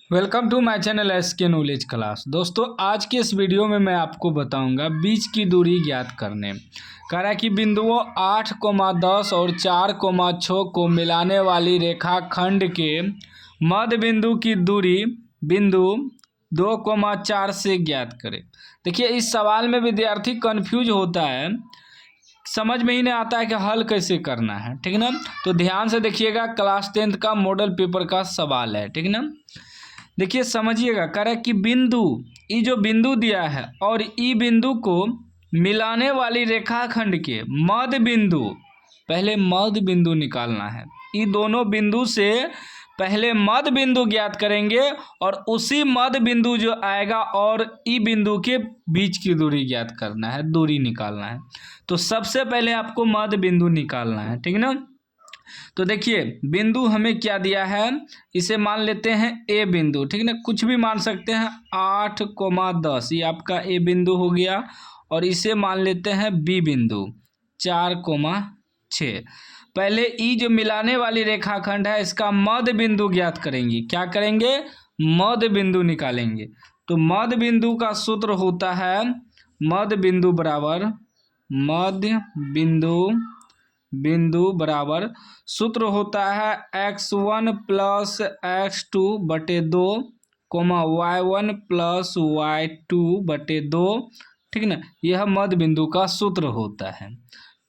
Welcome to my channel S K knowledge class. दोस्तों आज के इस वीडियो में मैं आपको बताऊंगा बीच की दूरी ज्ञात करने। कह रहा है कि बिंदुओं 8,10 और 4,6 को मिलाने वाली रेखाखंड के मध्य बिंदु की दूरी बिंदु 2,4 से ज्ञात करें। देखिए इस सवाल में विद्यार्थी कंफ्यूज होता है, समझ में ही नहीं आता है कि हल कैसे करना है। ठीक ना, तो ध्यान से देखिएगा, क्लास 10th का मॉडल पेपर का सवाल है। ठीक ना, देखिए समझिएगा, कह रहा है कि बिंदु ई जो बिंदु दिया है और ई बिंदु को मिलाने वाली रेखाखंड के मध्य बिंदु, पहले मध्य बिंदु निकालना है। ई दोनों बिंदु से पहले मध्य बिंदु ज्ञात करेंगे और उसी मध्य बिंदु जो आएगा और ई बिंदु के बीच की दूरी ज्ञात करना है, दूरी निकालना है। तो सबसे पहले आपको मध्य बिंदु निकालना है। ठीक ना, तो देखिए बिंदु हमें क्या दिया है, इसे मान लेते हैं ए बिंदु। ठीक ना, कुछ भी मान सकते हैं। 8,10 ये आपका ए बिंदु हो गया और इसे मान लेते हैं बी बिंदु 4,6। पहले ई जो मिलाने वाली रेखाखंड है इसका मध्य बिंदु ज्ञात करेंगे। क्या करेंगे? मध्य बिंदु निकालेंगे। तो मध्य बिंदु का सूत्र होता है मध्य बिंदु बराबर मध्य बिंदु बराबर सूत्र होता है x1 प्लस x2 बटे 2 कोमा y1 प्लस y2 बटे 2। ठीक ना, यह मध्य बिंदु का सूत्र होता है।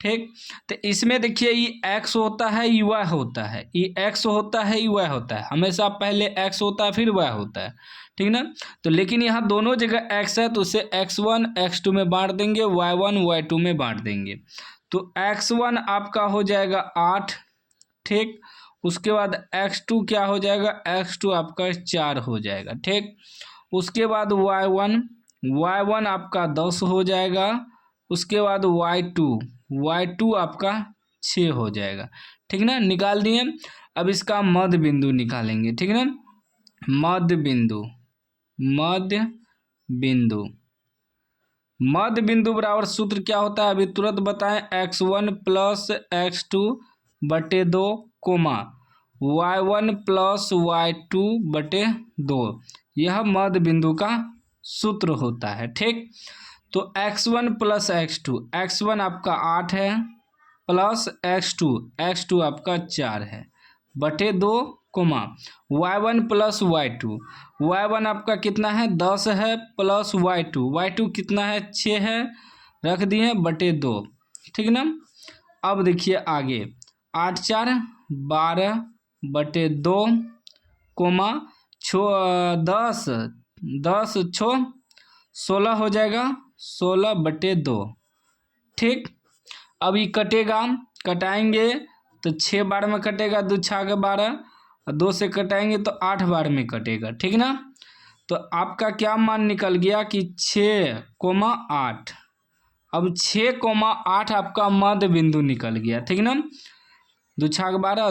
ठीक, तो इसमें देखिए ये x होता है, ये y होता है, ये x होता है, ये y होता है। हमेशा पहले x होता है फिर y होता है। ठीक ना, तो लेकिन यहाँ दोनों जगह x है तो उसे x1 x2 में बांट देंगे, y1 y2 में बांट देंगे। तो x1 आपका हो जाएगा 8। ठीक, उसके बाद x2 क्या हो जाएगा, x2 आपका 4 हो जाएगा। ठीक, उसके बाद y1 आपका 10 हो जाएगा। उसके बाद y2 आपका 6 हो जाएगा। ठीक ना, निकाल दिए। अब इसका मध्य बिंदु निकालेंगे। ठीक ना, मध्य बिंदु बराबर सूत्र क्या होता है, अभी तुरंत बताएं। x1 प्लस x2 बटे 2 कोमा y1 प्लस y2 बटे 2, यह मध्य बिंदु का सूत्र होता है। ठीक, तो x1 प्लस x1 आपका 8 है प्लस x2 आपका 4 है बटे 2 कोमा y1 प्लस y1 आपका कितना है, 10 है प्लस y2 कितना है, 6 है, रख दिए बटे 2। ठीक ना, अब देखिए आगे 8 4 12 बटे 2 कोमा 10 6 16 हो जाएगा, 16 बटे 2। ठीक, अब ये कटेगा, कटाएंगे तो 6 बार में कटेगा, 2 6 12 और 2 से कटाएंगे तो 8 बार में कटेगा। ठीक ना, तो आपका क्या मान निकल गया कि 6,8। अब 6,8 आपका मध्य बिंदु निकल गया। ठीक ना, 2 6 12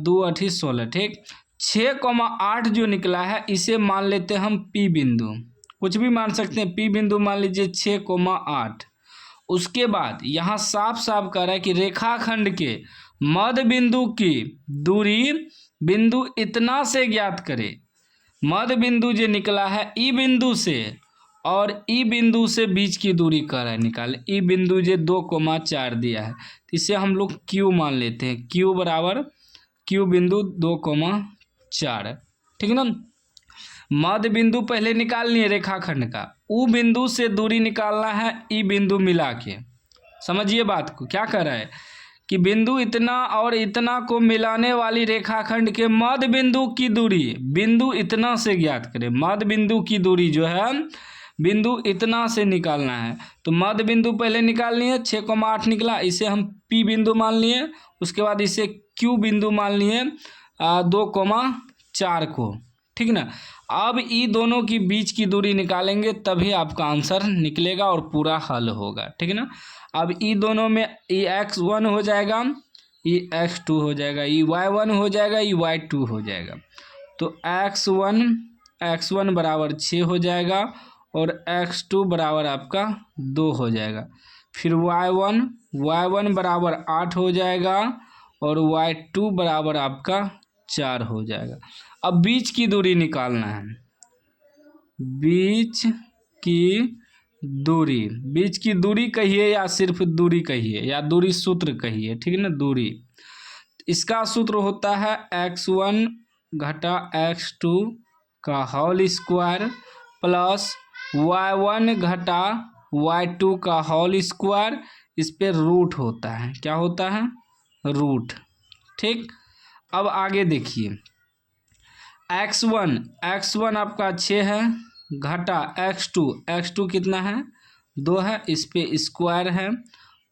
2 8 16। ठीक, 6,8 जो निकला है इसे मान लेते हैं हम पी बिंदु, कुछ भी मान सकते हैं। पी बिंदु मान लीजिए 6,8। उसके बाद यहाँ साफ साफ कह रहा है कि रेखाखंड के मध्य बिंदु की दूरी बिंदु इतना से ज्ञात करें। मध्य बिंदु जो निकला है ई बिंदु से और ई बिंदु से बीच की दूरी कह रहा है निकाले। ई बिंदु जो 2,4 दिया है तो इसे हम लोग क्यू मान लेते हैं। क्यू बराबर क्यू बिंदु 2,4। ठीक ना, मध्य बिंदु पहले निकाल लिए रेखाखंड का, ऊ बिंदु से दूरी निकालना है ई बिंदु मिला के। समझिए बात को, क्या कर रहा है कि बिंदु इतना और इतना को मिलाने वाली रेखाखंड के मध्य बिंदु की दूरी बिंदु इतना से ज्ञात करें। मध्य बिंदु की दूरी जो है बिंदु इतना से निकालना है। तो मध्य बिंदु पहले निकाल लिए, 6,8 निकला, इसे हम पी बिंदु मान लिए। उसके बाद इसे क्यू बिंदु मान लिए 2,4 को। ठीक ना, अब ई दोनों की बीच की दूरी निकालेंगे तभी आपका आंसर निकलेगा और पूरा हल होगा। ठीक है ना, अब ई दोनों में ई x1 हो जाएगा, ई x2 हो जाएगा, ई y1 हो जाएगा, ई y2 हो जाएगा। तो x1 बराबर 6 हो जाएगा और x2 बराबर आपका 2 हो जाएगा। फिर y1 बराबर 8 हो जाएगा और y2 बराबर आपका 4 हो जाएगा। अब बीच की दूरी निकालना है। बीच की दूरी कहिए या सिर्फ दूरी कहिए या दूरी सूत्र कहिए, ठीक है ना, दूरी। इसका सूत्र होता है x1 घटा x2 का होल स्क्वायर प्लस y1 घटा y2 का होल स्क्वायर, इस पे रूट होता है। क्या होता है? रूट। ठीक, अब आगे देखिए, x1 आपका 6 है घटा x2 कितना है? 2 है, इस पे स्क्वायर है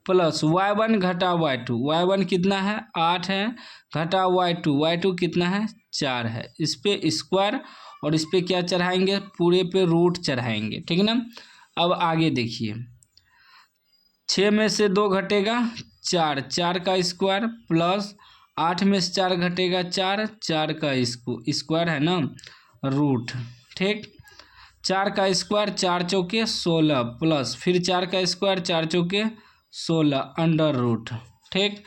प्लस y1 घटा y2 कितना है? 8 है घटा y2 कितना है? 4 है, इस पे स्क्वायर और इस पे क्या चढ़ाएंगे? पूरे पे रूट चढ़ाएंगे, ठीक है ना। अब आगे देखिए, 6 में से 2 घटेगा 4 का स्क्वायर प्लस 8 में से 4 घटेगा 4 का स्क्वायर है ना, रूट। ठीक, 4 का स्क्वायर 4 चौके 16 प्लस फिर 4 का स्क्वायर 4 चौके 16 अंडर रूट। ठीक,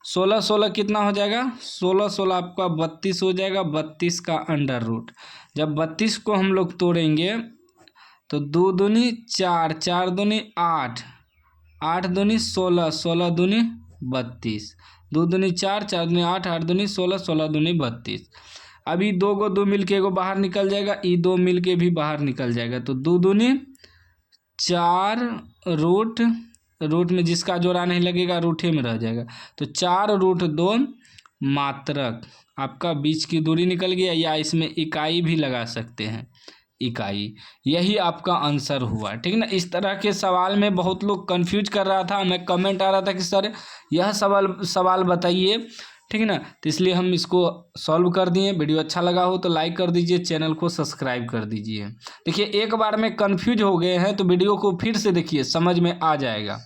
16 कितना हो जाएगा? 16 आपका 32 हो जाएगा, 32 का अंडर रूट। जब 32 को हम लोग तोड़ेंगे तो 2 दूनी 4, 4 दूनी 8, 8 दूनी 16, 16 दूनी 32, 2 दूनी 4, 4 दूनी 8, 8 दूनी 16, 16 दूनी 32। अभी 2 को 2 मिल के एगो बाहर निकल जाएगा, ई 2 मिल के भी बाहर निकल जाएगा, तो 2 दूनी 4 रूट में जिसका जोड़ा नहीं लगेगा रूठे में रह जाएगा, तो 4√2 मात्रक आपका बीच की दूरी निकल गया, या इसमें इकाई भी लगा सकते हैं, इकाई। यही आपका आंसर हुआ, ठीक है ना। इस तरह के सवाल में बहुत लोग कंफ्यूज कर रहा था, हमें कमेंट आ रहा था कि सर यह सवाल बताइए, ठीक है ना। तो इसलिए हम इसको सॉल्व कर दिए। वीडियो अच्छा लगा हो तो लाइक कर दीजिए, चैनल को सब्सक्राइब कर दीजिए। देखिए, एक बार में कंफ्यूज हो गए हैं तो वीडियो को फिर से देखिए, समझ में आ जाएगा।